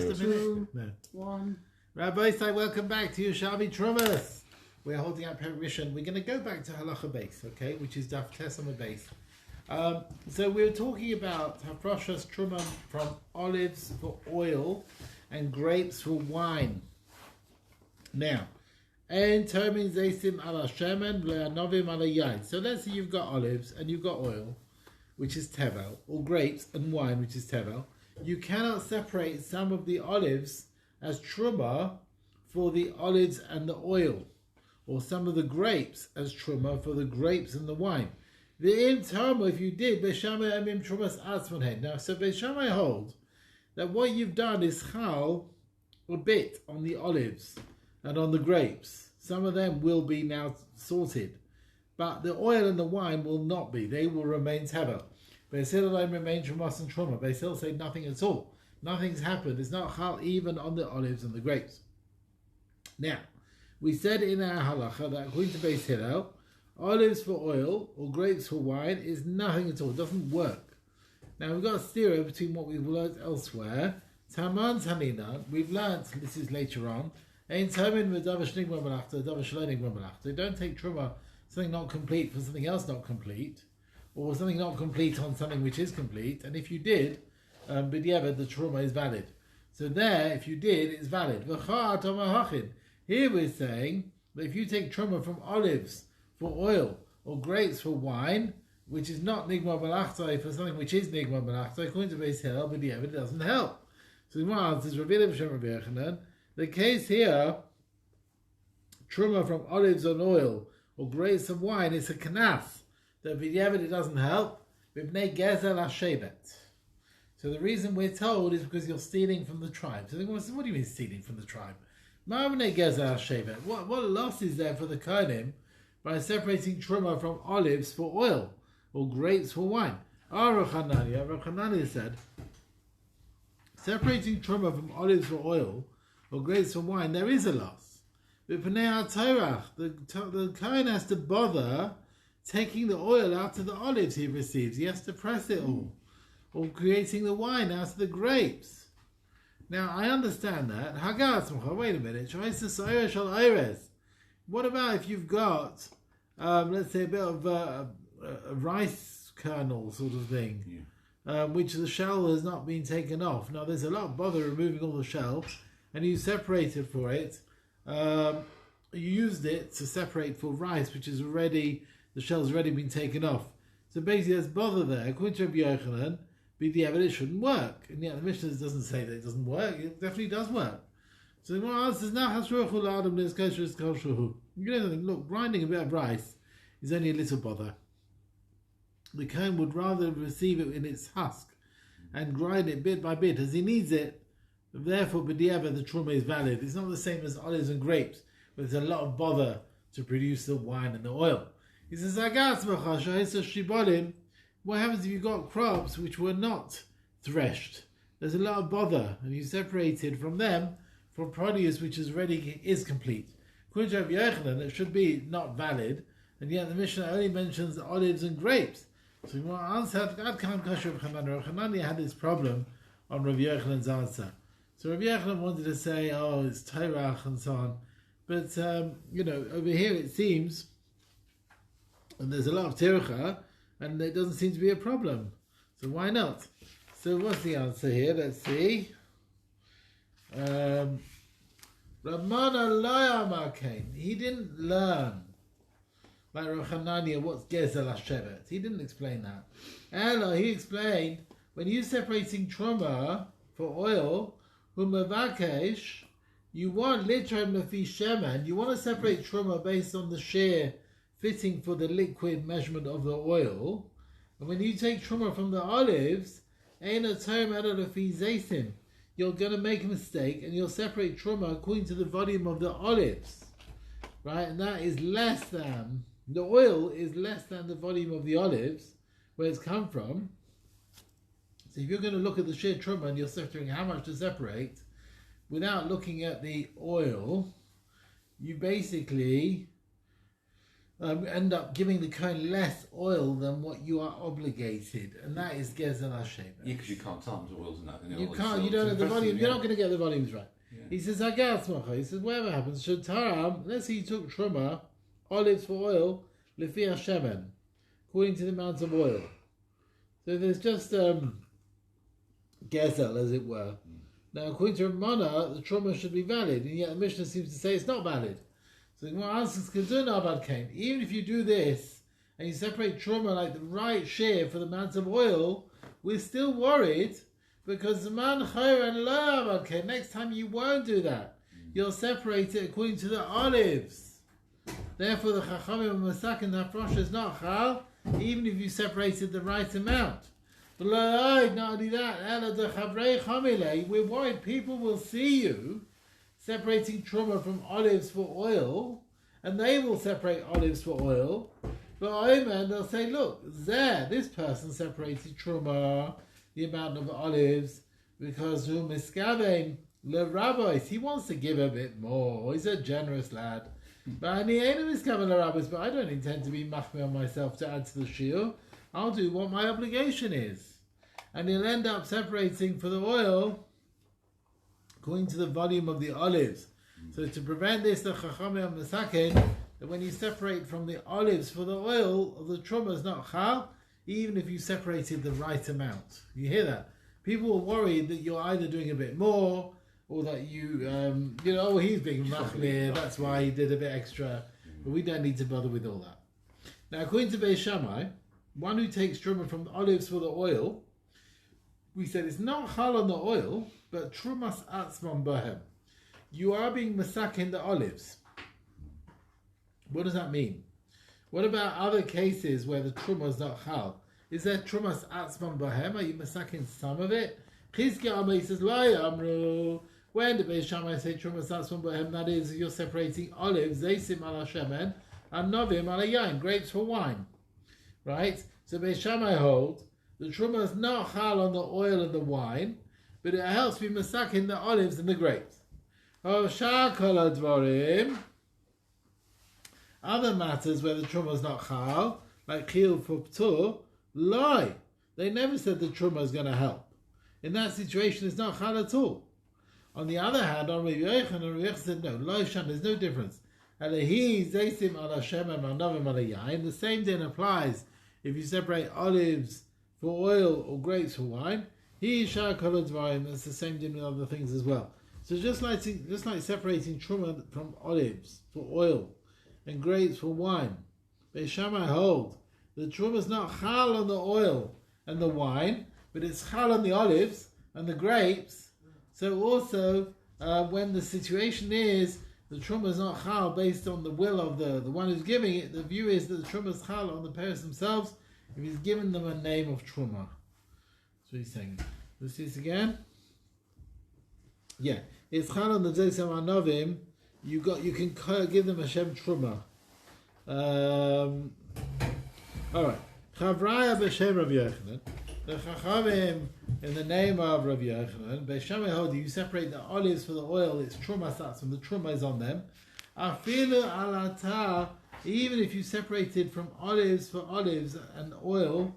just a minute. No. 1. Rabbi Say, welcome back to Yerushalmi Terumot. We're holding up permission. We're going to go back to halacha base, okay, which is daf tesama base. So we're talking about hafrashas truma from olives for oil and grapes for wine. Now, en termin zaysim ala shemen v'le'anovim ala yain. So let's say you've got olives and you've got oil, which is tevel, or grapes and wine, which is tevel. You cannot separate some of the olives as truma for the olives and the oil, or some of the grapes as truma for the grapes and the wine. The im tarma, if you did, Beishamai emim trumas atzmanhen. Now, so Beishamai hold that what you've done is chal a bit on the olives and on the grapes. Some of them will be now sorted, but the oil and the wine will not be. They will remain tevel. Beis Hillel remain trumas and truma. Beis Hillel say nothing at all. Nothing's happened. It's not chal even on the olives and the grapes. Now, we said in our halacha that according to Beis Hillel, olives for oil or grapes for wine is nothing at all. It doesn't work. Now, we've got a stira between what we've learned elsewhere. Taman Tanina, we've learned, this is later on, Ein Tamin v'davash nigma malachta, davash lo nigma malachta. Don't take truma, something not complete for something else not complete, or something not complete on something which is complete. And if you did, b'diavad, the truma is valid. So there, if you did, it's valid. Here we're saying that if you take truma from olives for oil or grapes for wine, which is not nigma malachta, for something which is nigma malachta, according to Beis Hillel, b'diavad, it doesn't help. So the answer is the case here, truma from olives and oil or grapes of wine is a knas. That b'diavad it doesn't help. B'bnei gezel hashevet. So the reason we're told is because you're stealing from the tribe. So what do you mean stealing from the tribe? Ma'avnei gezel hashevet. What loss is there for the kohanim by separating truma from olives for oil or grapes for wine? Rav Hanania said, separating truma from olives for oil or grapes for wine, there is a loss. The kohen has to bother taking the oil out of the olives he receives. He has to press it all. Or creating the wine out of the grapes. Now, I understand that. Wait a minute. What about if you've got, let's say, a bit of a rice kernel sort of thing, which the shell has not been taken off. Now, there's a lot of bother removing all the shell, and you separated for it. You used it to separate for rice, which is already, the shell's already been taken off. So basically, there's bother there. According to Rabbi Yochanan, b'diavad it shouldn't work. And yet the Mishnah doesn't say that it doesn't work. It definitely does work. So the Gemara answers, look, grinding a bit of rice is only a little bother. The kohen would rather receive it in its husk and grind it bit by bit as he needs it. Therefore, b'diavad, the truma is valid. It's not the same as olives and grapes, but there's a lot of bother to produce the wine and the oil. He says, what happens if you've got crops which were not threshed? There's a lot of bother, and you separated from them from produce which is ready, is complete. According to Rabbi Yochanan, it should be not valid, and yet the Mishnah only mentions olives and grapes. So we answer, Rav Hanania had this problem on Rabbi Yochanan's answer. So Rabbi Yochanan wanted to say, oh, it's Tairach and so on. But, over here it seems, and there's a lot of tircha, and it doesn't seem to be a problem. So why not? So what's the answer here? Let's see. Ramana Loyama Kain. He didn't learn, like Rav Hanania, what's Gezel HaShevet. He didn't explain that. Ella, he explained, when you're separating truma for oil, Umavakesh, you want litra mafi sheman, you want to separate truma based on the shear fitting for the liquid measurement of the oil. And when you take truma from the olives, you're going to make a mistake and you'll separate truma according to the volume of the olives. Right? And that is less than, the oil is less than the volume of the olives, where it's come from. So if you're going to look at the sheer truma and you're separating how much to separate, without looking at the oil, you basically end up giving the Kohen less oil than what you are obligated, and that is Gezel HaShem. Yeah, because you can't tell them oils and that. You can't, you don't know the volume, you're not going to get the volumes right. Yeah. He says, he says, whatever happens, Shataram, let's say you took Truma, olives for oil, Lefi HaShemen, according to the amount of oil. So there's just Gezel, as it were. Now, according to Ramana, the Truma should be valid, and yet the Mishnah seems to say it's not valid. So the Gemara answers, even if you do this, and you separate Truma like the right share for the amount of oil, we're still worried, because the man Chayr and Lo Abad next time you won't do that. You'll separate it according to the olives. Therefore, the Chachamim Masechet Terumot Daf is not Chal, even if you separated the right amount. But not only that, we're worried people will see you separating Truma from olives for oil, and they will separate olives for oil. But Omer, they'll say, look, this person separated Truma, the amount of olives, because le rabbis, he wants to give a bit more. He's a generous lad. But I don't intend to be machmir on myself to add to the shiur. I'll do what my obligation is. And he'll end up separating for the oil according to the volume of the olives. So to prevent this, the Chachamim Masechet, that when you separate from the olives for the oil, the Truma is not chal, even if you separated the right amount. You hear that? People are worried that you're either doing a bit more, or that he's being machmir, that's why he did a bit extra. But we don't need to bother with all that. Now, according to Beis Shammai, one who takes Truma from the olives for the oil, we said it's not chal on the oil, but trumas atzman bahem. You are being masak in the olives. What does that mean? What about other cases where the truma is not chal? Is there trumas atzman bahem? Are you masaking some of it? Chizkiah Amar says, Lai Amru. When the Beis Shammai say trumas atzman bahem, that is, you're separating olives, zeisim ala shemen, and novim ala yain, grapes for wine. Right? So Beis Shammai hold the truma is not chal on the oil and the wine, but it helps be masak in the olives and the grapes. Oh, shakol advarim. Other matters where the truma is not chal, like chiyuv for ptur, lie. They never said the truma is going to help. In that situation, it's not chal at all. On the other hand, on Rabbi Yochanan said no, lo shan, there's no difference. Alehi zeisim ala shemen ma'novim ala yain. The same thing applies if you separate olives for oil or grapes for wine. He shakol advarim. That's the same thing with other things as well. So just like separating truma from olives for oil and grapes for wine, Beis Shammai hold the truma is not chal on the oil and the wine, but it's chal on the olives and the grapes. So also, when the situation is the truma is not chal based on the will of the one who's giving it, the view is that the truma is chal on the parents themselves if he's given them a name of truma. That's what he's saying. Let's see this again. Yeah, it's chal on the zeisam anovim. You can give them a shem truma. All right. Chavraya b'shem Rav Yochanan. The Chachamim in the name of Rav Yochanan. Beis Shammai hold you separate the olives for the oil. It's truma satzim. The truma is on them. Afilu alata. Even if you separated from olives for olives and oil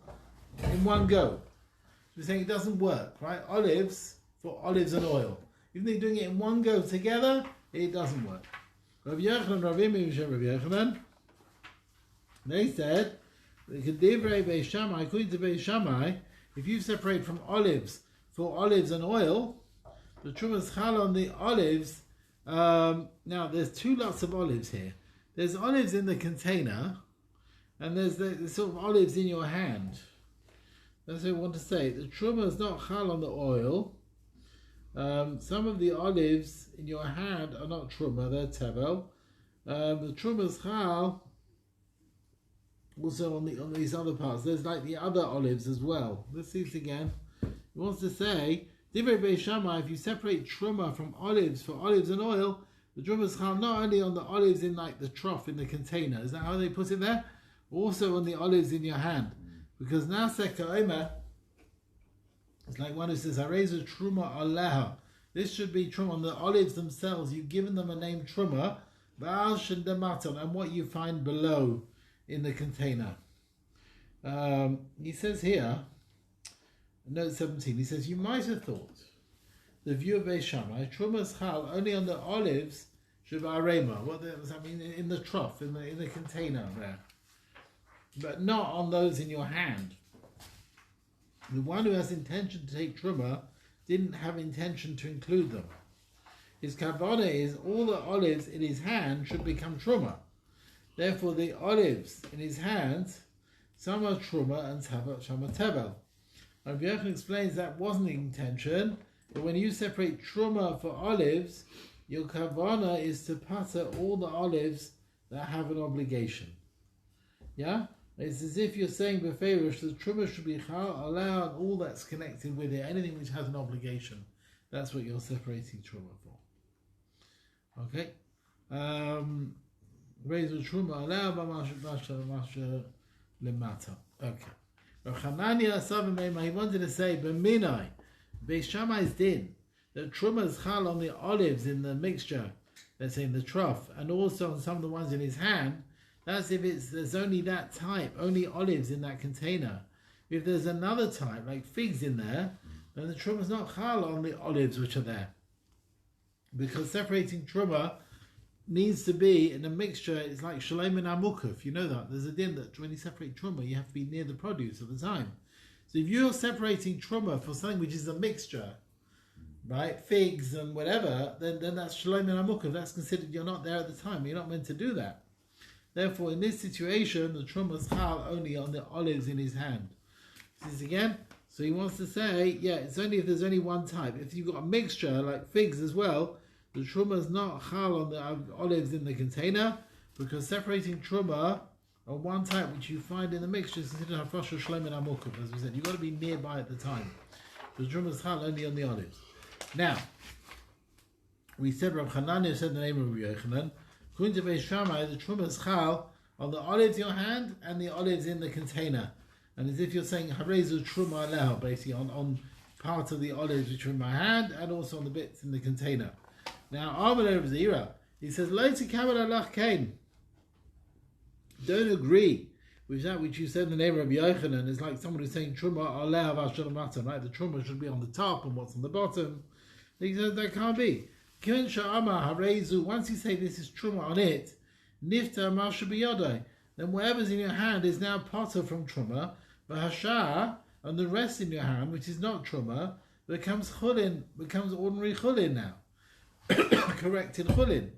in one go. We're saying it doesn't work, right? Olives for olives and oil. Even though you're doing it in one go together, it doesn't work. Rav Yochanan, Rav Yochanan, they said, according to Beis Shammai, if you separate from olives for olives and oil, the truma is chal on the olives. Now, there's two lots of olives here. There's olives in the container, and there's the sort of olives in your hand. That's what I want to say. The truma is not chal on the oil. Some of the olives in your hand are not truma, they're tevel. The truma is chal also on these other parts. There's like the other olives as well. Let's see this again. He wants to say, Divrei Beis Shammai, if you separate truma from olives for olives and oil, the truma is chal not only on the olives in like the trough in the container. Is that how they put it there? Also on the olives in your hand. Because now Sekta Omer, it's like one who says, Hareza Truma Aleha. This should be Truma on the olives themselves. You've given them a name Truma, and what you find below. in the container. He says here, note 17, he says, you might have thought the view of Beis Shammai, Truma is chal only on the olives, Shabbarema, what does that mean? In the trough, in the container there. But not on those in your hand. The one who has intention to take Truma didn't have intention to include them. His kavanah is all the olives in his hand should become Truma. Therefore the olives in his hands, some are Truma and some are Tebel. Rabbi Yochanan explains that wasn't the intention, but when you separate Truma for olives, your kavanah is to pater all the olives that have an obligation. Yeah? It's as if you're saying beferish that Truma should be allowed all that's connected with it, anything which has an obligation. That's what you're separating Truma for. Okay? Raise Truma allowed by Lemata. Okay. He wanted to say, B'minai, Beis Shammai's din, that Truma is chal on the olives in the mixture, let's say in the trough, and also on some of the ones in his hand. That's if there's only that type, only olives in that container. If there's another type, like figs in there, then the Truma is not chal on the olives which are there. Because separating Truma needs to be in a mixture. It's like shalom and amukuf. You know that. There's a din that when you separate Truma, you have to be near the produce at the time. So if you're separating Truma for something which is a mixture, right, figs and whatever, then that's shalom and amukuf. That's considered you're not there at the time. You're not meant to do that. Therefore, in this situation, the Truma is chal only on the olives in his hand. This is again. So he wants to say, yeah, it's only if there's only one type. If you've got a mixture like figs as well, the Truma is not chal on the olives in the container, because separating Truma on one type which you find in the mixture is considered hafrasha shlem and amukuf. As we said, you've got to be nearby at the time. The Truma is chal only on the olives. Now, we said Rav Hanania said the name of Rabbi Yochanan. According to Beis Shammai, the Truma is chal on the olives in your hand and the olives in the container. And as if you're saying, Harezu Truma Aleh, basically on part of the olives which are in my hand and also on the bits in the container. Now, Armel of Zira, he says, Lo tikabel alach kain. Don't agree with that which you said in the name of Rabbi Yochanan. It's like someone who's saying Truma Aleh Avashal, right? The Truma should be on the top and what's on the bottom. He says that can't be. Once you say this is Truma on it, Nifta Marsha Biyodai, then whatever's in your hand is now potter from Truma, but Hashah, and the rest in your hand, which is not Truma, becomes Chulin, becomes ordinary Chulin now. Corrected Chulin.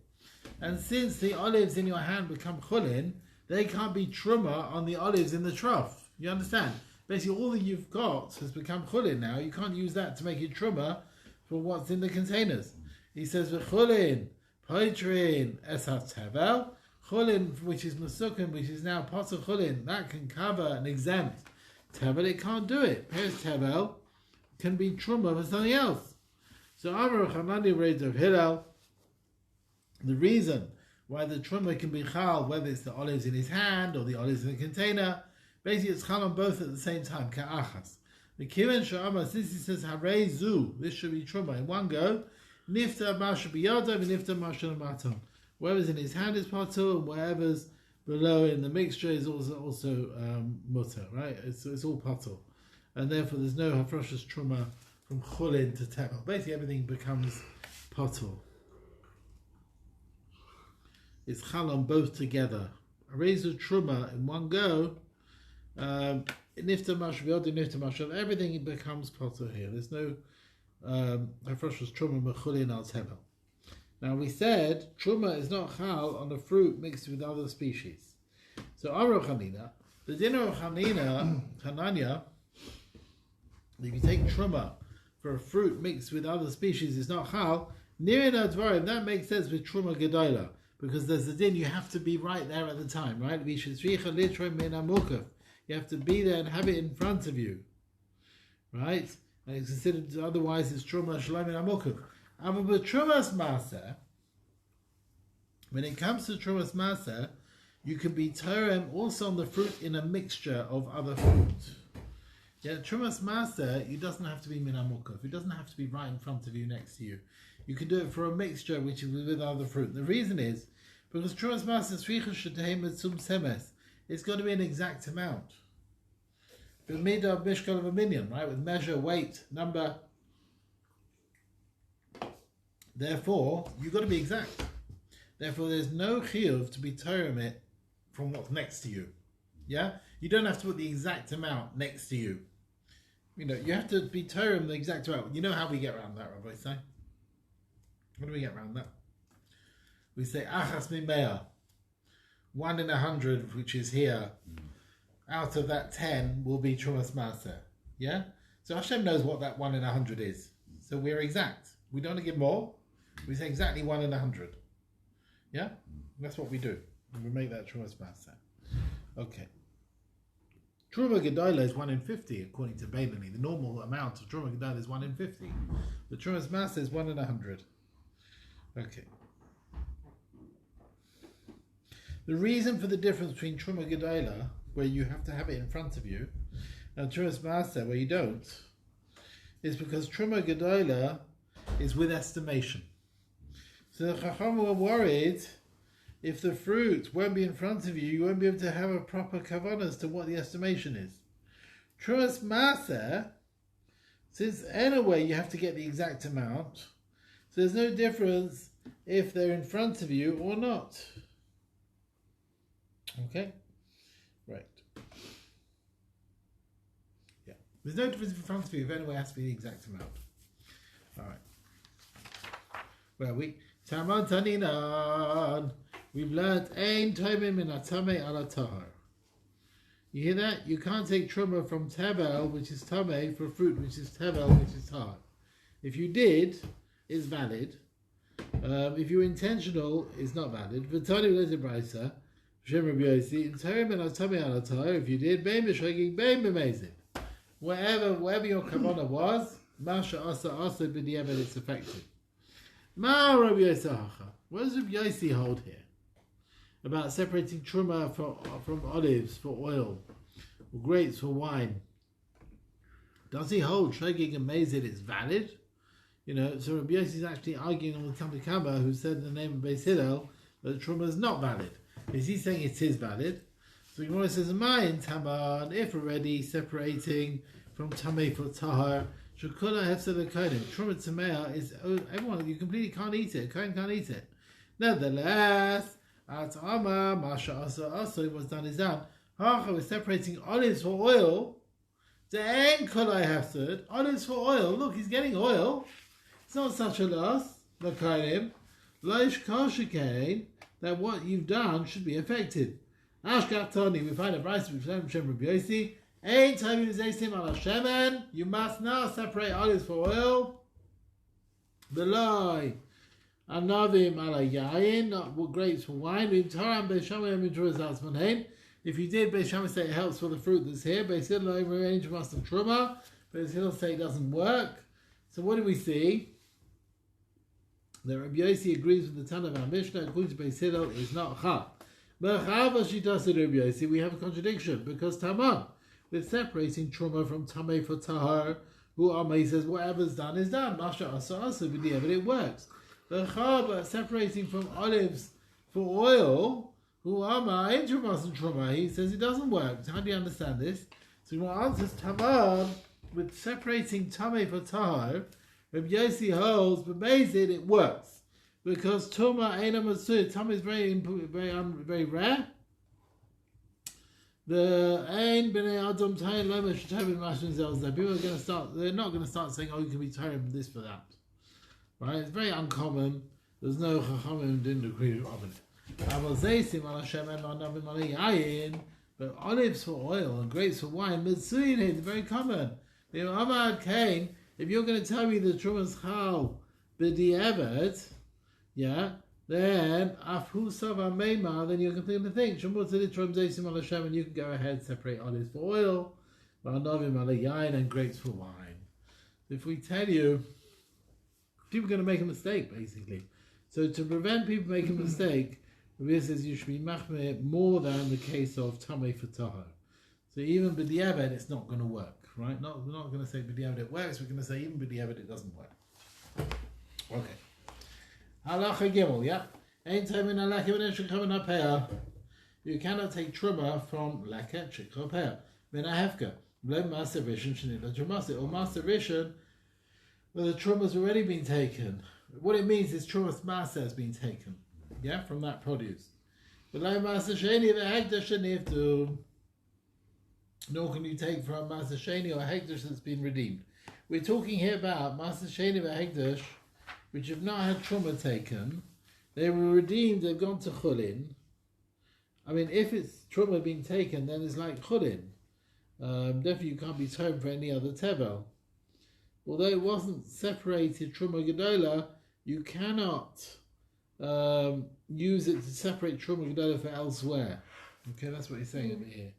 And since the olives in your hand become Chulin, they can't be Truma on the olives in the trough. You understand? Basically, all that you've got has become Chulin now. You can't use that to make it Truma for what's in the containers. He says, V'chulin, poitrin, esat tevel, Chulin, which is Masukin, which is now potter Chulin, that can cover and exempt Tevel. It can't do it. Peres Tevel can be Truma for something else. So Amar Chanani reads of Hillel, the reason why the Truma can be Chal, whether it's the olives in his hand or the olives in the container, basically it's Chal on both at the same time, Ka'achas. The Kiven Sha'amah, since he says Harei Zu, this should be Truma in one go, Nifta Masha Biyadav and Nifta Masha Matam. Whatever's in his hand is patur, and whatever's below in the mixture is also mutter, right? It's all patur. And therefore there's no hafrashas truma from chulin to tevel. Basically everything becomes patur. It's chal on both together. A rezu truma in one go, nifta mash v'yod nifta mash, everything becomes patur here. There's no hafrashas truma mechulin al tevel. Now we said truma is not chal on the fruit mixed with other species. So Amar Chanina, the dinner of Hanania, if you take truma for a fruit mixed with other species, is not chal. Nirin advarim, that makes sense with truma gedola, because there's a din you have to be right there at the time, right? You have to be there and have it in front of you, right? And it's considered otherwise it's truma shalom and amukav. But Trumas Maser, when it comes to Trumas Maser, you can be Terem also on the fruit in a mixture of other fruit. Yeah, Trumas Maser, it doesn't have to be Min Amukov. It doesn't have to be right in front of you, next to you. You can do it for a mixture which is with other fruit. The reason is because Trumas Maser Sricha Shetehim Sum Semes. it's got to be an exact amount. But midah mishkal of a minion, right? With measure, weight, number. Therefore, you've got to be exact. Therefore, there's no chiyuv to be Torah it from what's next to you. Yeah? You don't have to put the exact amount next to you. You know, you have to be Torah the exact amount. You know how we get around that, Rabbi say? How do we get around that? We say, achas mimea, 1 in 100, which is here. Out of that 10 will be Trumas Maser. Yeah? So Hashem knows what that 1 in 100 is. So we're exact. We don't want to give more. We say exactly 1 in 100. Yeah? That's what we do. We make that Trumas Maser. Okay. Truma Gedola is 1 in 50, according to Bailey. The normal amount of Truma Gedola is 1 in 50. The Trumas Maser is 1 in 100. Okay. The reason for the difference between Truma Gedola, where you have to have it in front of you, and Trumas Maser, where you don't, is because Truma Gedola is with estimation. So the Chacham were worried if the fruit won't be in front of you, you won't be able to have a proper kavanah as to what the estimation is. Trumas Maser, since anyway you have to get the exact amount, so there's no difference if they're in front of you or not. Okay? Right. Yeah. There's no difference in front of you if anyway it has to be the exact amount. Alright. Well, Tamad Taninan. We've learnt Ein Tomim min Atame ala Tahar. You hear that? You can't take Truma from Tevel, which is Tameh, for fruit, which is Tevel, which is Tahar. If you did, it's valid. If you're intentional, it's not valid. V'tani v'lete braysa, Shem Rabbi Yossi, in Torah min Atame ala Tahar, if you did, bein b'shogig, bein b'mezid. Wherever your kavanah was, Masha asa b'diavad, it's effective. Ma Rabbi Yossi hacha. What does Rabbi Yossi hold here? About separating truma from olives for oil, or grapes for wine. Does he hold shogig and mezid is valid? You know, so Rabbi Yossi is actually arguing on the Talmud Kama, who said in the name of Beis Hillel that truma is not valid. Is he saying it is valid? So Gemara says, "Mayin taman, if already separating from tamei for tahar, shekula hefsed kohen. Truma tamei is everyone. You completely can't eat it. Kohen can't eat it. Nevertheless, at Ama Masha Asa was done is done. Hacha was separating olives for oil. The end kolai hefsed olives for oil. Look, he's getting oil. It's not such a loss. The kohenim loish koshikain that what you've done should be affected. Ashkatoni, we find a price from Shem Rabbi Yossi. Ein time yuzeisim ala shemen. You must now separate olives for oil. Beloi anavim ala yayin, not grapes for wine. If you did, Beis Shammai say it helps for the fruit that's here. Beis Hillel overrange must of truma. Beis Hillel say it doesn't work. So what do we see? That Rabbi Yossi agrees with the Tana of our Mishnah. According to Beis Hillel, is not chal. We have a contradiction because Taman, with separating truma from tamei for tahar, who Amay says whatever's done is done. Masha asa asa b'diavad, it works. The chaba separating from olives for oil, who Amay trumas and truma, he says it doesn't work. How do you understand this? So my answer is Taman, with separating tamei for tahar, Rabbi Yossi holds, but Bezid it works. Because Tuma Eina Masud, Tuma is very rare. The Ein B'nei Adam Tayin Loma Shetavim Mashin Zelzeh. People are going to start, they're not going to start saying, oh, you can be Tayin this for that. Right? It's very uncommon. There's no Chachamim didn't agree on it. Aval Zeisim ala Shemen Ma'anavim ala Yayin. But olives for oil and grapes for wine, Mitsuyin is very common. The Amad Kain, if you're going to tell me the Trumas Chal B'di'evet, yeah, then Afhusav Ameima, then you're completely think Shemut Zitrom Zeisim ala Shem, and you can go ahead separate olives for oil, Ma'anavim ala Yayin, and grapes for wine. If we tell you, people are going to make a mistake, basically. So to prevent people making a mistake, Rabbi says you should be machmeh more than the case of Tamei for Tahar. So even B'di'evet, it's not going to work, right? We're not going to say B'di'evet it works, we're going to say even B'di'evet it doesn't work. Okay. Halacha Gimel, yeah? Ein time in halacha when it should come in a pair. You cannot take truma from leket shekopel. Min ahefka. Blame master rishon shenila trumase. Or master rishon, where the truma has already been taken. What it means is trumas master has been taken. Yeah, from that produce. Blame master sheni v'hekdash shenivtu. Nor can you take from master sheni or hekdash that's been redeemed. We're talking here about master sheni v'hekdash, which have not had truma taken. They were redeemed. They've gone to chulin. I mean, if it's truma being taken, then it's like chulin. Definitely you can't be thrown for any other tevel. Although it wasn't separated truma gedola, you cannot use it to separate truma gedola for elsewhere. Okay, that's what he's saying over here.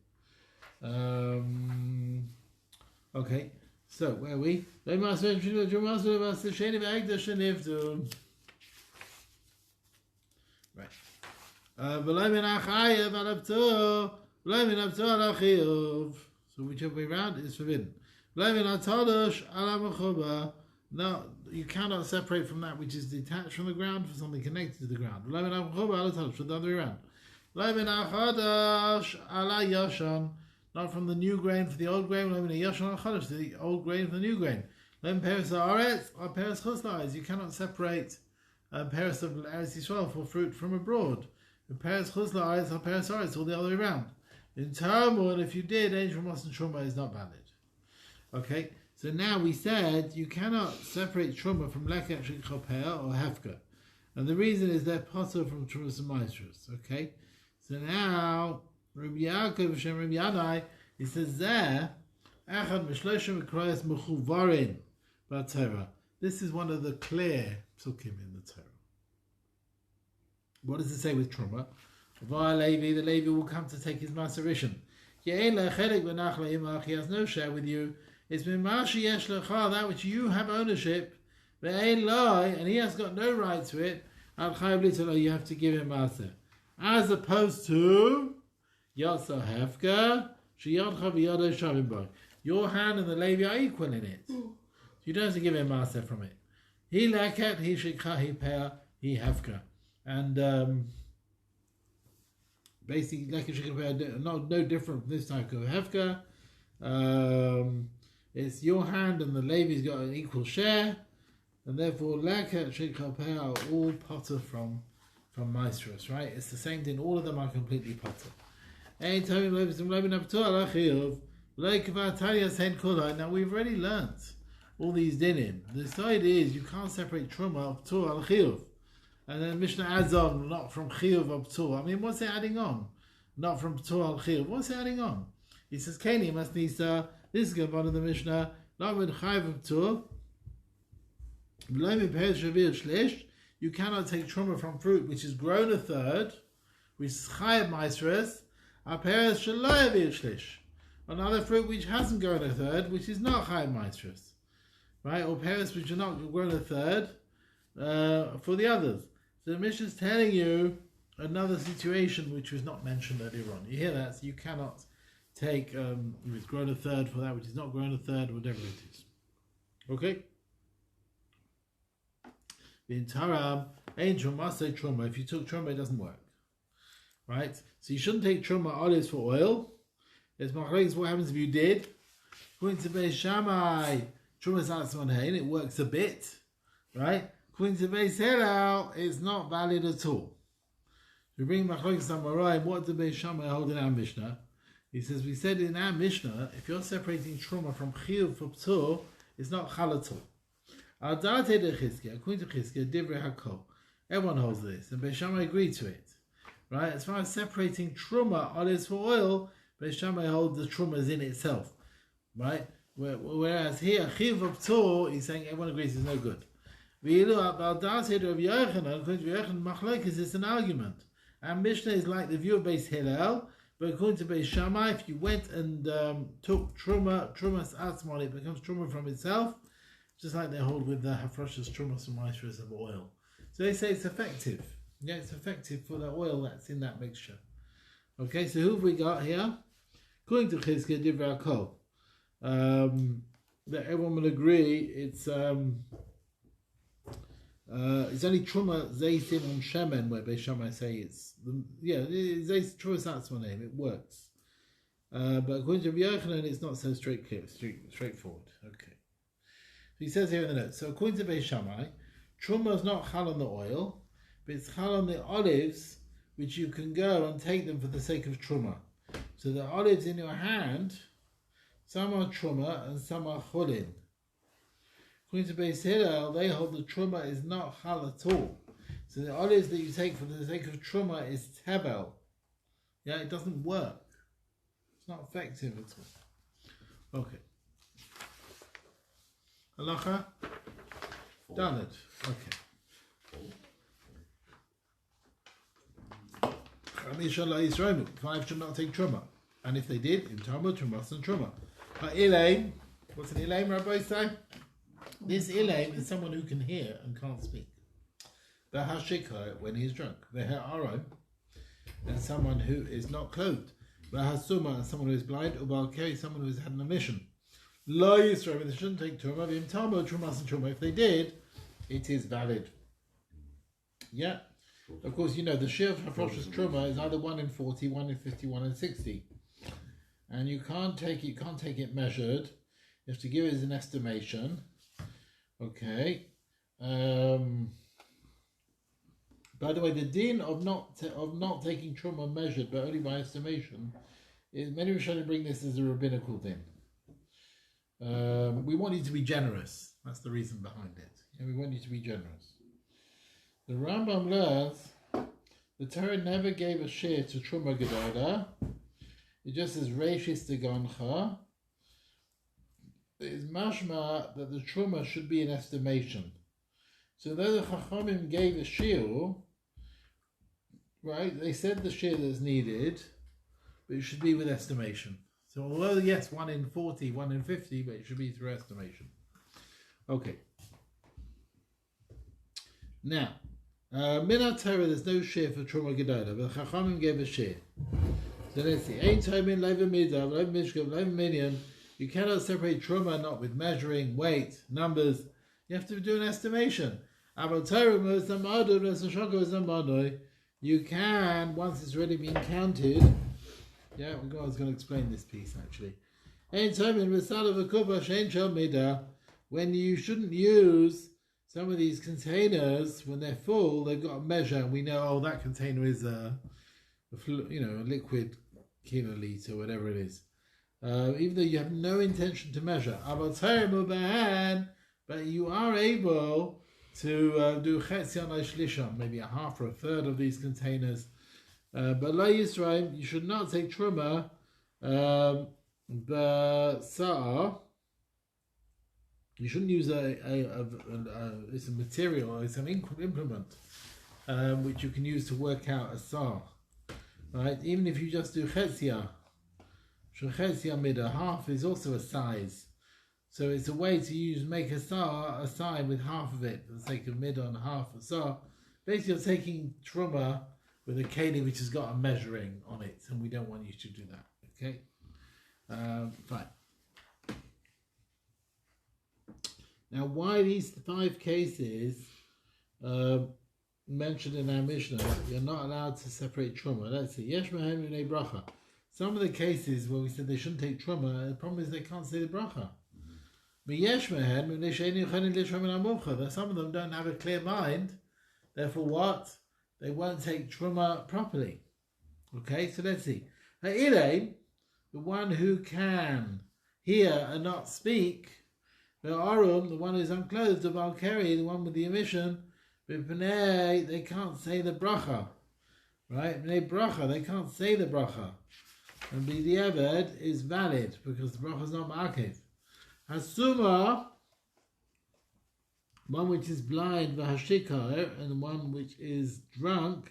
Okay, so where are we? Right. So whichever way around is forbidden. Now you cannot separate from that which is detached from the ground for something connected to the ground. From the other way around. Not from the new grain for the old grain, the old grain for the new grain. You cannot separate Paris of Eretz Yisrael for fruit from abroad. Paris Chuzla or Paris Aretz, all the other way around. In Talmud, if you did, Angel Moss and Truma is not valid. Okay, so now we said you cannot separate Truma from Leket Shekopel or Hefka. And the reason is they're potter from Trumas and Maestros. Okay, so now Rabbi Yaakov Hashem Rabbi Yanai, he says there, Echad Mishloshim Mikroyas Mechuvarin B'Torah. This is one of the clear psukim in the Torah. What does it say with Truma? The Levi will come to take his maceration. He has no share with you. It's that which you have ownership, and he has got no right to it. You have to give him maser. As opposed to Yotza Hefka, your hand and the Levi are equal in it. You don't have to give him maser from it. He leket, he shikha, he peah, he hefka. And basically, leket shikha peah, no different from this type of hefka. It's your hand and the Levi's got an equal share, and therefore leket shikha peah are all potter from maestros, right? It's the same thing. All of them are completely potter. Now we've already learnt all these dinim. The side is you can't separate truma of ptur al chiyuv, and then Mishnah adds on not from chiyuv of ptur. I mean, what's it adding on? Not from ptur al chiyuv. What's it adding on? He says, "Keni masnisa." This is one of the Mishnah. Not with chayv of ptur. You cannot take truma from fruit which is grown a third, which is chayv maestros. Aperes shelo yavir shlish. Another fruit which hasn't grown a third, which is not chayv maestros. Right, or parents which are not grown a third for the others. So the Mishnah is telling you another situation which was not mentioned earlier on. You hear that? So you cannot take if it's grown a third for that which is not grown a third, whatever it is. Okay? In Taram, ain't truma, say truma. If you took truma, it doesn't work. Right? So you shouldn't take truma olives for oil. It's machlokes what happens if you did. According to Beis Shammai, it works a bit, right? According to Beis Hillel, it's not valid at all. We bring Machlokes Amoraim. What did Beis Shammai hold in our Mishnah? He says, we said in our Mishnah, if you're separating truma from chiyuv for ptur, it's not chal at all. According to Chizkiah, Divrei Hakol. Everyone holds this, and Beis Shammai agreed to it, right? As far as separating truma olives for oil, Beis Shammai holds the truma is in itself, right? Whereas here, chiv of ptur, he's saying everyone agrees is no good. It's an argument. And Mishnah is like the view of Beis Hillel, but according to Beis Shammai, if you went and took trumas atzmon, it becomes truma from itself, just like they hold with the hafrashas trumas and maestros of oil. So they say it's effective. Yeah, it's effective for the oil that's in that mixture. Okay, so who have we got here? According to Chizkiah, Divrei Hakol. That everyone will agree it's It's only truma zeitim on shemen where Beis Shammai say it's truma satzma name. It works, but according to Rabbi Yochanan, it's not so straightforward. Okay, so he says here in the notes. So according to Beis Shammai, truma is not chal on the oil, but it's chal on the olives, which you can go and take them for the sake of truma. So the olives in your hand, some are truma and some are chulin. According to Beis Hillel, they hold the truma is not chal at all. So the olives that you take for the sake of truma is tebel. Yeah, it doesn't work. It's not effective at all. Okay. Halacha? Done it. Okay. 5 should not take truma. And if they did, im Talmud, trumas and truma. Ilaim, what's an ilaim, Rabbi say? This ilaim is someone who can hear and can't speak. The hashikha when he's drunk. The ha'aron, and someone who is not clothed. The hasuma, and someone who is blind. Ubalkei, someone who has had an omission. Lo Yisrael, they shouldn't take truma. Im Talmud, trumas and truma. If they did, it is valid. Yeah. Of course, you know, the share of Hafrosh's truma is either 1 in 40, 1 in 50, 1 in 60. And you can't take it measured. You have to give it as an estimation. Okay. By the way, the din of not taking truma measured, but only by estimation, is many Rishonim bring this as a rabbinical din. We want you to be generous. That's the reason behind it. Yeah, we want you to be generous. The Rambam learns the Torah never gave a share to truma gedola. It just says reishis degoncha. It is mashma that the truma should be an estimation. So though the Chachamim gave a shiur, right, they said the shiur that's needed, but it should be with estimation. So although yes, 1 in 40, 1 in 50, but it should be through estimation. Okay. Now, Minat Torah, there's no share for truma gedola, but the Chachamim gave a share. So let's see. Ein tomin leiva midav, leiva mishkav, leiva minyan. You cannot separate truma not with measuring, weight, numbers. You have to do an estimation. You can, once it's already been counted. Yeah, I was going to explain this piece actually. When you shouldn't use some of these containers, when they're full, they've got a measure, and we know, that container is a liquid kiloliter, whatever it is. Even though you have no intention to measure, but you are able to do chetzion shlisha, maybe a half or a third of these containers. But lo Yisrael, you should not take truma, b'sa'ah. You shouldn't use it's a material, or it's an implement, which you can use to work out a sa'ah. Right? Even if you just do chetzia, half is also a size. So it's a way to make a side with half of it, for the sake of midah and half a sah. Basically, you're taking truma with a keli which has got a measuring on it, and we don't want you to do that. Okay? Fine. Now, why these 5 cases mentioned in our Mishnah, you're not allowed to separate truma. Let's see. Yesh mehem minei bracha. Some of the cases where we said they shouldn't take truma, the problem is they can't say the bracha. Some of them don't have a clear mind, therefore what? They won't take truma properly. Okay, so let's see. The one who can hear and not speak, the one who's unclothed, the Valkyrie, the one with the omission, they can't say the bracha. Right? They can't say the bracha. And the Eved is valid because the bracha is not ma'akev. Hasuma, one which is blind, v'hashikar, and the one which is drunk,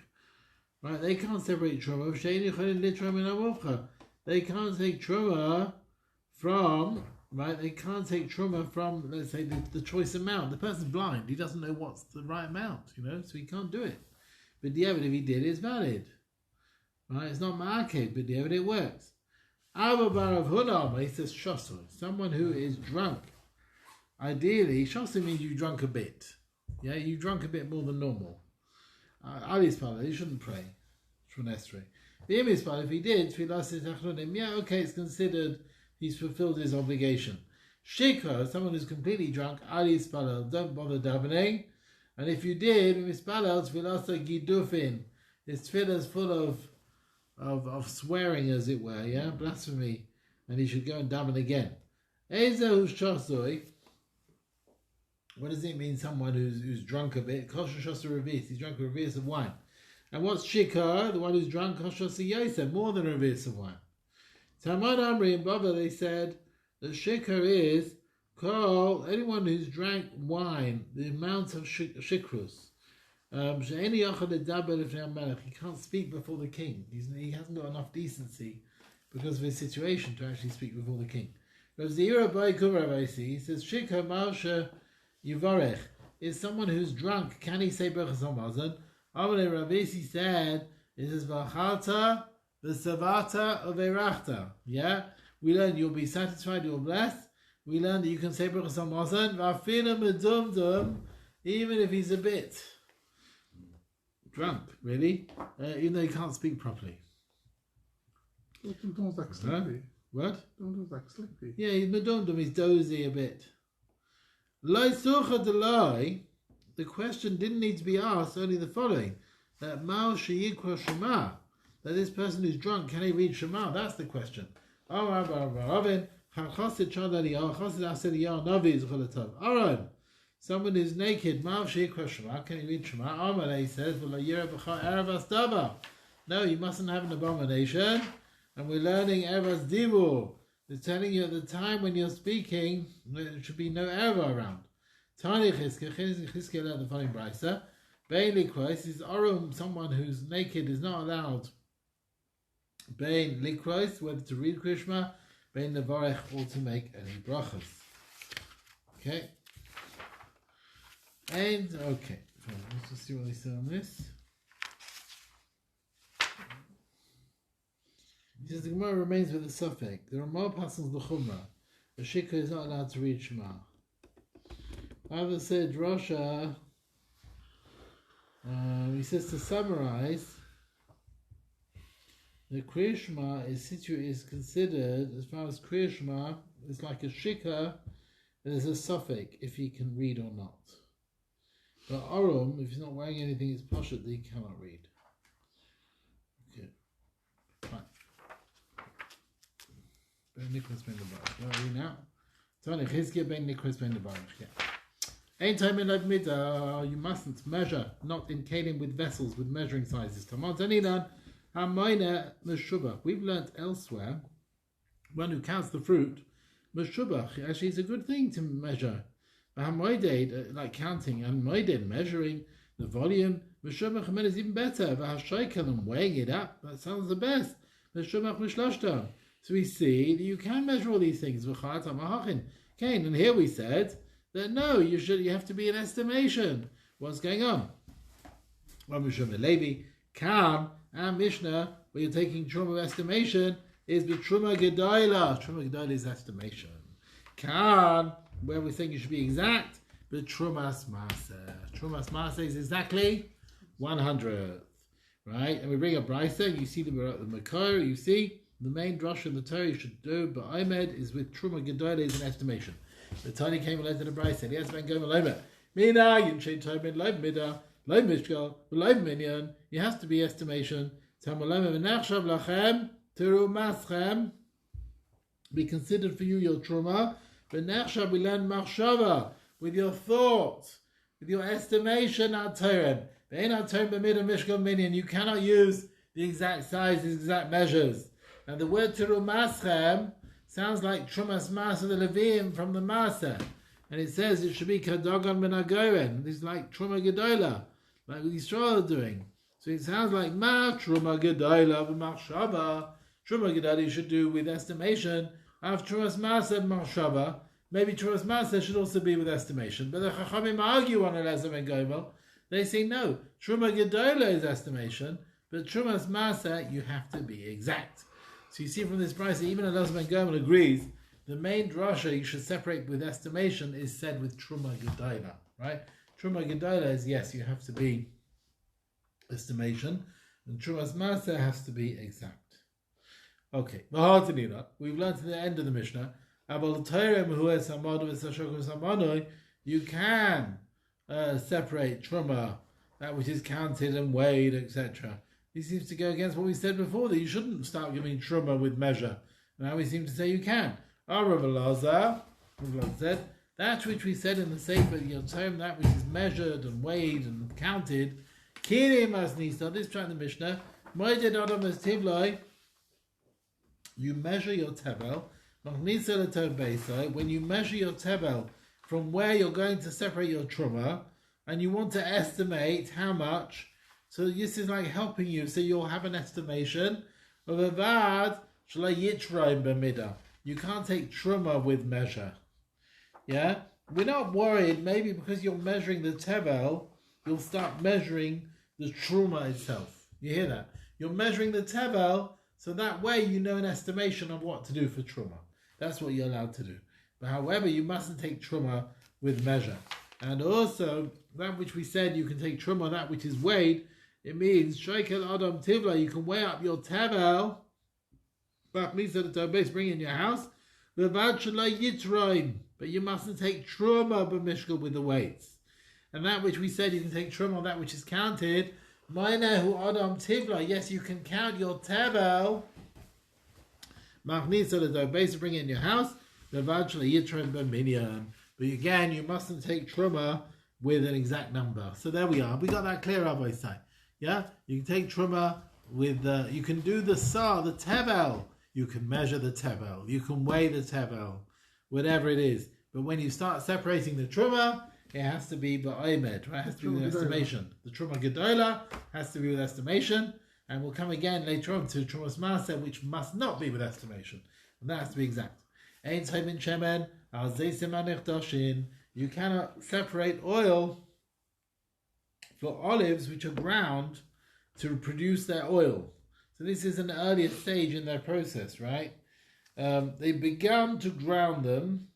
right? They can't separate truma. They can't take truma from, right? They can't take truma from, let's say, the choice amount. The person's blind; he doesn't know what's the right amount, so he can't do it. But the evidence, if he did, is valid. Right? It's not ma'akev, but the evidence it works. Abba he says shosur, someone who is drunk. Ideally, shosur means you drunk a bit. Yeah, you drunk a bit more than normal. Ali Spala, he shouldn't pray. Shmonesrei. The Imispal, if he did, yeah, okay, it's considered he's fulfilled his obligation. Shikra, someone who's completely drunk, Ali Spala, don't bother davening. And if you did, Mispalel Tfilasa Gidufin, his tefillah is full of swearing, as it were, yeah, blasphemy, and he should go and daven again. Ezehu Shosoi. What does it mean? Someone who's drunk a bit. Kosher Shosa Revis. He's drunk a revis of wine. And what's Shikar? The one who's drunk Kosher Shosa Yosef, more than a revis of wine. Tamad Amri and Baba, they said that Shikar is anyone who's drank wine, the amount of shikrus. He can't speak before the king. He hasn't got enough decency because of his situation to actually speak before the king. He says Shikar Marsha Yuvarech is someone who's drunk. Can he say Berachas Hamazon? Avnei Ravisi said it is V'achalta V'savata Uveirachta. Yeah, we learn you'll be satisfied, you'll bless. We learn that you can say Berachas Hamazon V'afina Medumdum, even if he's a bit drunk, really, even though he can't speak properly. Sometimes like sleepy. What? Sometimes like sleepy. Yeah, he's Medumdum, he's dozy a bit. The question didn't need to be asked, only the following. That Mao Sheyikra Shema, that this person who's drunk, can he read Shema? That's the question. Aaron, someone who's naked, Mao Sheyikra Shema, can he read Shema? Amalei says, no, you mustn't have an abomination. And we're learning Erev Dibur. They're telling you at the time when you're speaking, there should be no error around. Tani Chizkiel at the following brisa. Bein Likrois is Orum, someone who's naked is not allowed. Bein Likrois, whether to read Krishma, Bein Nevarech, or to make any brachas. Okay. And, okay. Let's just see what they say on this. He says the Gemara remains with the suffix. There are more passages the Chumrah. A Shikha is not allowed to read Shema. Father said Rasha. He says to summarize, the Kriya Shema is considered, as far as Kriya Shema, it's like a Shikha. There's a suffix if he can read or not. But Arum, if he's not wearing anything, it's Pashat that he cannot read. Ben Nicholas Ben Nevarach. Where are we now? Tony Chizkiah Ben Nicholas Ben Nevarach. Yeah. Ain't time in Midah. You mustn't measure, not in kalim with vessels with measuring sizes. Tamad Zanilan Hamayna Meshubach. We've learnt elsewhere, one who counts the fruit, Meshubach. Actually, it's a good thing to measure. Hamoided, like counting, and Moided, measuring the volume. Meshubach is even better. Vahashaykalim, weighing it up. That sounds the best. Meshubach Mishlashta. So we see that you can measure all these things. And here we said that no, you have to be in estimation. What's going on? Levi, Kam, and Mishnah, where you're taking Truma estimation, is the Truma Gedaila. Truma Gedaila is estimation. Kam, where we're saying you should be exact, but Trumas Maaseh. Trumas Maaseh is exactly 100th. Right? And we bring a brisa, you see the Makar, you see the main drush in the Torah you should do, but Ahmed is with Truma Gedolah is an estimation. The Tani came and led to the Bryce said, yes, Ben Gomer Lomer. Mina, Yin Shin Tobin, Lob Mida, Lob Mishgal, Lob Minyan. It has to be estimation. Tamaloma Menachshav Lachem, Terumaschem. Be considered for you your Truma. Benachshav, we learn Machshava, with your thoughts, with your estimation at Torah. Bein at Torah B'mida Mishgal Minyan. You cannot use the exact size, the exact measures. Now the word Terumaschem sounds like Trumas Masa the Levim from the Masa. And it says it should be Kadogon Menagoren. This is like Truma Gedola, like what Yisrael are doing. So it sounds like Ma Truma Gedola V'Machshava. Truma Gedola you should do with estimation. Of Trumas Masa Machshava. Maybe Trumas Masa should also be with estimation. But the Chachamim argue on Elazar and Gomel. They say no, Truma Gedola is estimation, but Trumas Masa you have to be exact. So you see from this price, even Elazar ben Gomel agrees, the main drasha you should separate with estimation is said with Truma Gedola, right? Truma Gedola is, yes, you have to be estimation, and Trumas Maaseh has to be exact. Okay, we've learned at the end of the Mishnah, you can separate Truma, that which is counted and weighed, etc. This seems to go against what we said before, that you shouldn't start giving Truma with measure. Now we seem to say you can. Rav Elazar said, that which we said in the Sefer Yotzim, that which is measured and weighed and counted, Kirim as Nisa, this track in the Mishnah, Moeded Adam as Tivloi, you measure your Tevel, when you measure your Tevel from where you're going to separate your Truma, and you want to estimate how much, so this is like helping you, so you'll have an estimation of Avad Shalai Yitraim B'midah. You can't take Truma with measure. Yeah? We're not worried, maybe because you're measuring the Tevel, you'll start measuring the Truma itself. You hear that? You're measuring the Tevel, so that way you know an estimation of what to do for Truma. That's what you're allowed to do. But however, you mustn't take Truma with measure. And also, that which we said you can take Truma, that which is weighed, it means, Shaikel Adam Tivla, you can weigh up your Tevel, but bring in your house, but you mustn't take Truma b'mishkel with the weights. And that which we said you can take Truma, that which is counted, Ma'nehu Adam Tivla, yes, you can count your Tevel, bring it in your house, but again, you mustn't take Truma with an exact number. So there we are. We got that clear, Rabbi Say. Yeah? You can take Truma with, you can do the Tevel. You can measure the Tevel. You can weigh the Tevel. Whatever it is. But when you start separating the Truma, it has to be Ba'omed, right? It has to be with estimation. The Truma Gedola has to be with estimation. And we'll come again later on to Trumas Maaseh, which must not be with estimation. And that has to be exact. Ein Tzaymin Shemen, Al Zeisim Anechdoshin. You cannot separate oil for olives which are ground to produce their oil. So this is an earlier stage in their process, right? They begun to grind them,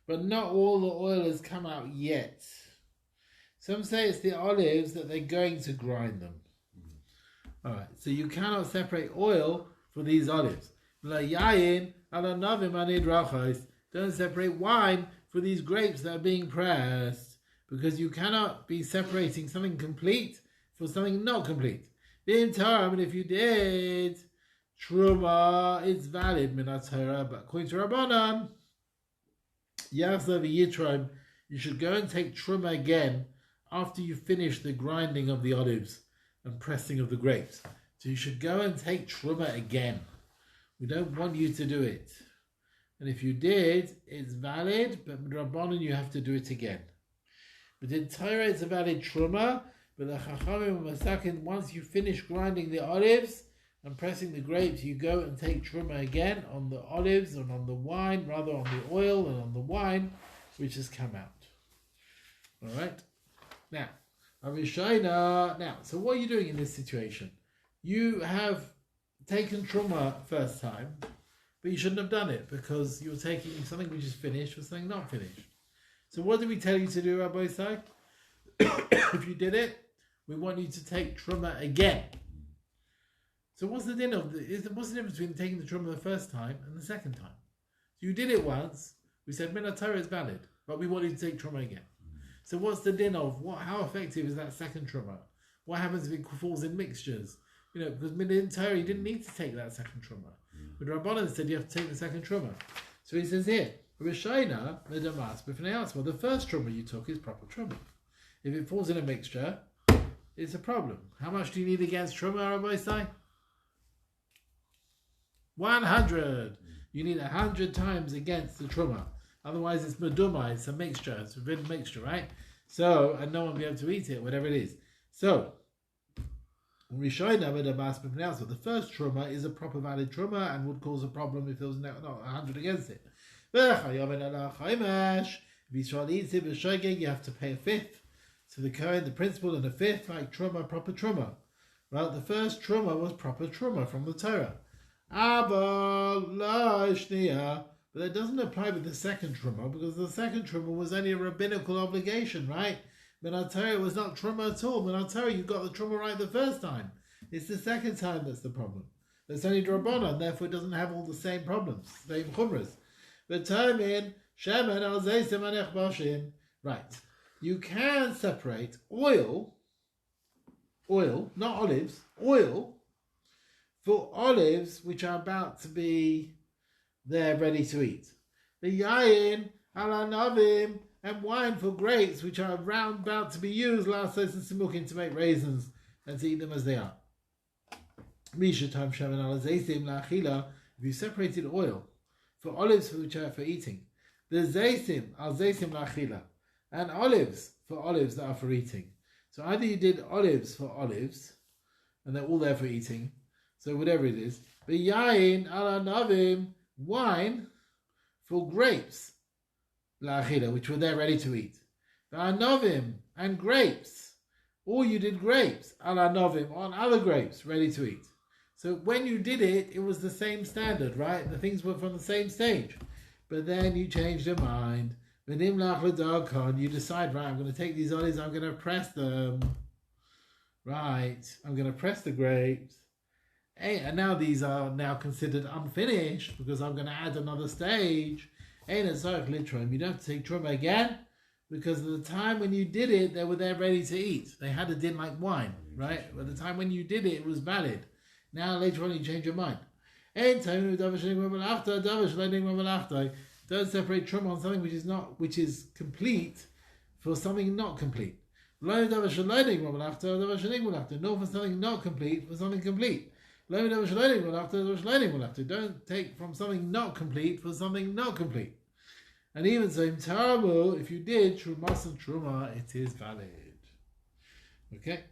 but not all the oil has come out yet. Some say it's the olives that they're going to grind them. All right, so you cannot separate oil for these olives. Don't separate wine for these grapes that are being pressed, because you cannot be separating something complete for something not complete. In time, and if you did, Truma is valid, Minatzara, but according to Rabbanan, you should go and take Truma again after you finish the grinding of the olives and pressing of the grapes. So you should go and take Truma again. We don't want you to do it. And if you did, it's valid, but with Rabbanan you have to do it again. But in Torah it's a valid Truma, but the Chachamim and Masakin, once you finish grinding the olives and pressing the grapes, you go and take Truma again on the olives and on the wine, rather on the oil and on the wine, which has come out. Alright? Now, so what are you doing in this situation? You have taken Truma first time, but you shouldn't have done it because you're taking something which is finished for something not finished. So what did we tell you to do, Rabbi Isai? If you did it, we want you to take Truma again. So what's the difference between taking the Truma the first time and the second time? So you did it once, we said Torah is valid, but we want you to take Truma again. So what's the din of how effective is that second Truma? What happens if it falls in mixtures? Because in Torah you didn't need to take that second Truma. But Rabbanan said you have to take the second Truma. So he says here, Rishayna, the Damas, well, the first Truma you took is proper Truma. If it falls in a mixture, it's a problem. How much do you need against Truma, Rabbi say? 100. You need 100 times against the Truma. Otherwise it's Meduma, it's a mixture, it's a rid mixture, right? So, and no one will be able to eat it, whatever it is. So, the first Truma is a proper valid Truma and would cause a problem if there was not 100 against it. If Yisrael eats it with Shogeg, you have to pay a fifth. So the Cohen, the principal, and a fifth, like Truma, proper Truma. Well, the first Truma was proper Truma from the Torah. But that doesn't apply with the second truma, because the second truma was only a rabbinical obligation, right? Minatari was not truma at all. Minatari, you got the truma right the first time. It's the second time that's the problem. That's only drabonon, therefore it doesn't have all the same problems, same chumras. But termin shemen al zeisim anech bashim. Right. You can separate oil, not olives, oil, for olives which are about to be there ready to eat. The yayin al anavim, and wine for grapes which are about to be used last and simukin to make raisins and to eat them as they are. Misha time shemen al zeisim la'achila. If you separated oil for olives which are for eating, the zeisim al zeisim la'achila, and olives for olives that are for eating. So either you did olives for olives, and they're all there for eating, so whatever it is. But yain ala navim, wine for grapes, la'achila, which were there ready to eat. Va'anovim, and grapes, or you did grapes, ala novim, on other grapes, ready to eat. So when you did it, it was the same standard, right? The things were from the same stage. But then you changed your mind. You decide, right, I'm going to take these olives, I'm going to press them. Right, I'm going to press the grapes. And now these are now considered unfinished because I'm going to add another stage. You don't have to take truma again because at the time when you did it, they were there ready to eat. They had a din like wine, right? At the time when you did it, it was valid. Now later on you change your mind. Don't separate truma on something which is complete for something not complete. Nor for something not complete for something complete. Don't take from something not complete for something not complete. And even so, in terrible, if you did trumas and truma, it is valid. Okay.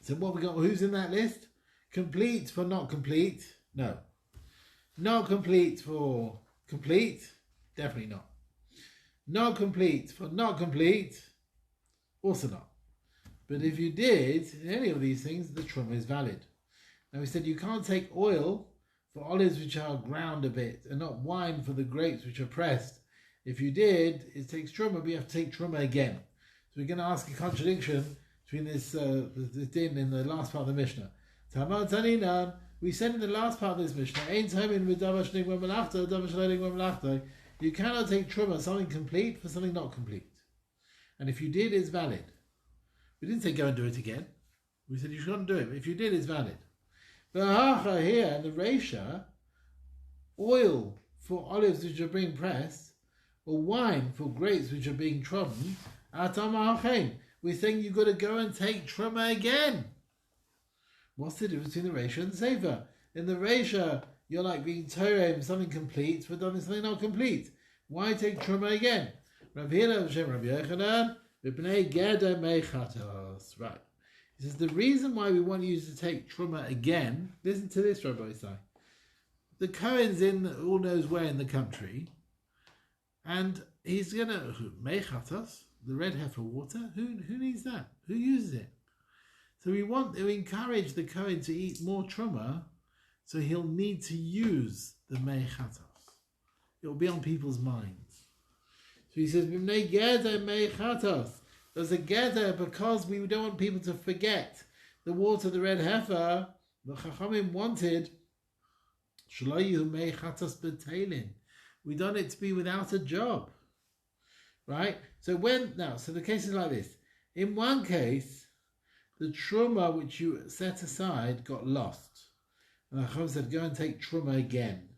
So what we got? Who's in that list? Complete for not complete? No. Not complete for complete? Definitely not. Not complete for not complete? Also not. But if you did any of these things, the truma is valid. Now we said you can't take oil for olives which are ground a bit, and not wine for the grapes which are pressed. If you did, it takes truma, but you have to take truma again. So we're going to ask a contradiction between this din in the last part of the Mishnah. We said in the last part of this Mishnah, you cannot take truma, something complete for something not complete. And if you did, it's valid. We didn't say go and do it again. We said you shouldn't do it. But if you did, it's valid. But here in the Reisha, oil for olives which are being pressed, or wine for grapes which are being trodden, we're saying you've got to go and take truma again. What's the difference between the Reisha and the Sefer? In the Reisha, you're like being Torah, something complete for something not complete. Why take truma again? Right. He says the reason why we want you to take truma again. Listen to this, Rabbi Isai. The Cohen's in all knows where in the country, and he's gonna mechatos, the red heifer water. Who needs that? Who uses it? So we want to encourage the Cohen to eat more truma, so he'll need to use the mechatos. It will be on people's minds. So he says, there's a gather because we don't want people to forget the water of the red heifer. The Chachamim wanted we don't want it to be without a job. Right? So the case is like this. In one case, the truma which you set aside got lost. And the Chachamim said, go and take truma again.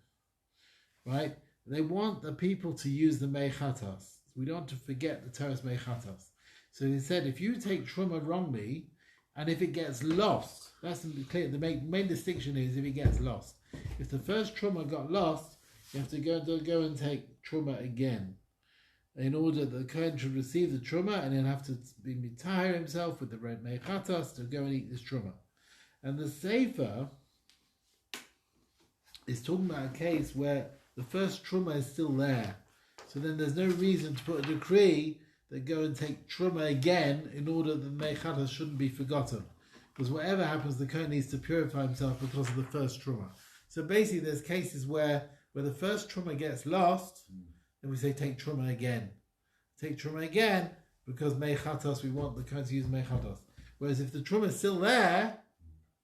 Right? They want the people to use the mechatos. We don't want to forget the Torah's mechatos. So he said, if you take truma wrongly, and if it gets lost, that's clear. The main distinction is if it gets lost. If the first truma got lost, you have to go and take truma again, in order that the Kohen should receive the truma, and he'll have to be mitahir himself with the red mechatos to go and eat this truma. And the Sefer is talking about a case where the first truma is still there. So then there's no reason to put a decree that go and take truma again in order that the mechatos shouldn't be forgotten. Because whatever happens, the Kohen needs to purify himself because of the first truma. So basically there's cases where where the first truma gets lost, then we say take truma again. Take truma again, because mechatos, we want the Kohen to use mechatos. Whereas if the truma is still there,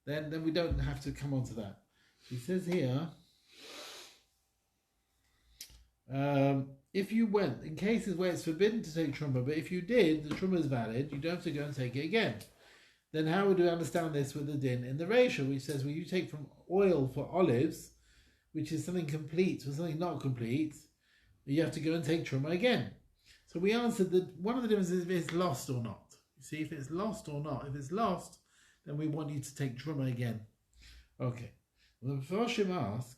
then we don't have to come on to that. He says here, if you went, in cases where it's forbidden to take truma, but if you did, the truma is valid, you don't have to go and take it again. Then how would we understand this with the din in the Reisha, which says, well, you take from oil for olives, which is something complete for something not complete, you have to go and take truma again. So we answered that one of the differences is if it's lost or not. You see, if it's lost or not. If it's lost, then we want you to take truma again. Okay. Well, the Mepharshim ask,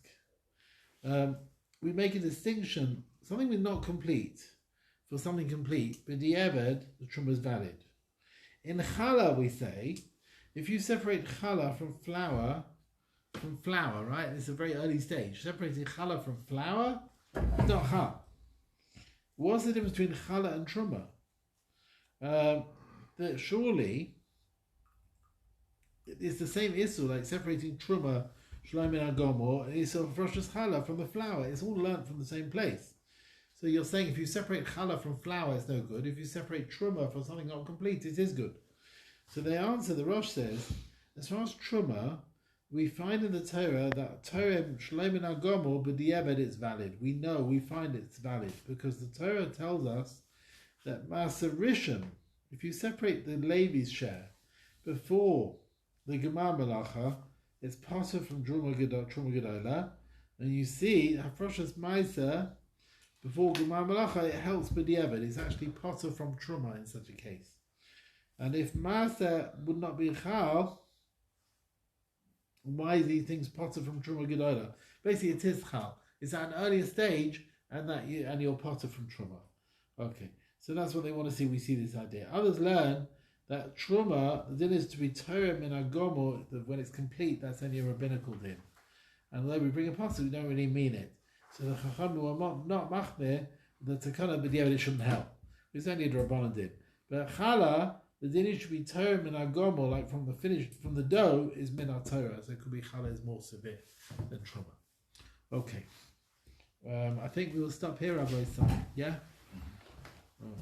we make a distinction, something is not complete for something complete, but the Eved, the truma is valid. In challah, we say, if you separate challah from flour, right? It's a very early stage. Separating challah from flour, it's not chal. What's the difference between challah and truma? That surely it's the same issue, like separating truma, shloim and agomor, and issue of roshas challah from the flour. It's all learnt from the same place. So you're saying if you separate challah from flour, it's no good. If you separate truma from something not complete, it is good. So the answer, the Rosh says, as far as truma, we find in the Torah that Torah shloim and agomor, but the Eved it's valid. We know, we find it's valid because the Torah tells us that Maser Rishon, if you separate the Levi's share before the Gemar Melacha, it's potter from Truma Gedola, and you see Hafroshas Meiser before Gemar Melacha, it helps b'diavad. It's actually potter from Truma in such a case. And if Maser would not be Chal, why these things potter from Truma Gedola? Basically, it is Chal. It's at an earlier stage, and you're potter from Truma. Okay. So that's what they want to see. We see this idea. Others learn that truma, the din is to be Torah min agomor, when it's complete, that's only a rabbinical din. And although we bring a pasuk, we don't really mean it. So the Chacham were not machmir, the takana b'diavad it shouldn't help. It's only a rabbanan din. But challah, the din is to be Torah min agomor, like from the dough is min Torah. So it could be challah is more severe than truma. Okay. I think we will stop here, Rabbi Son. Yeah? Oh.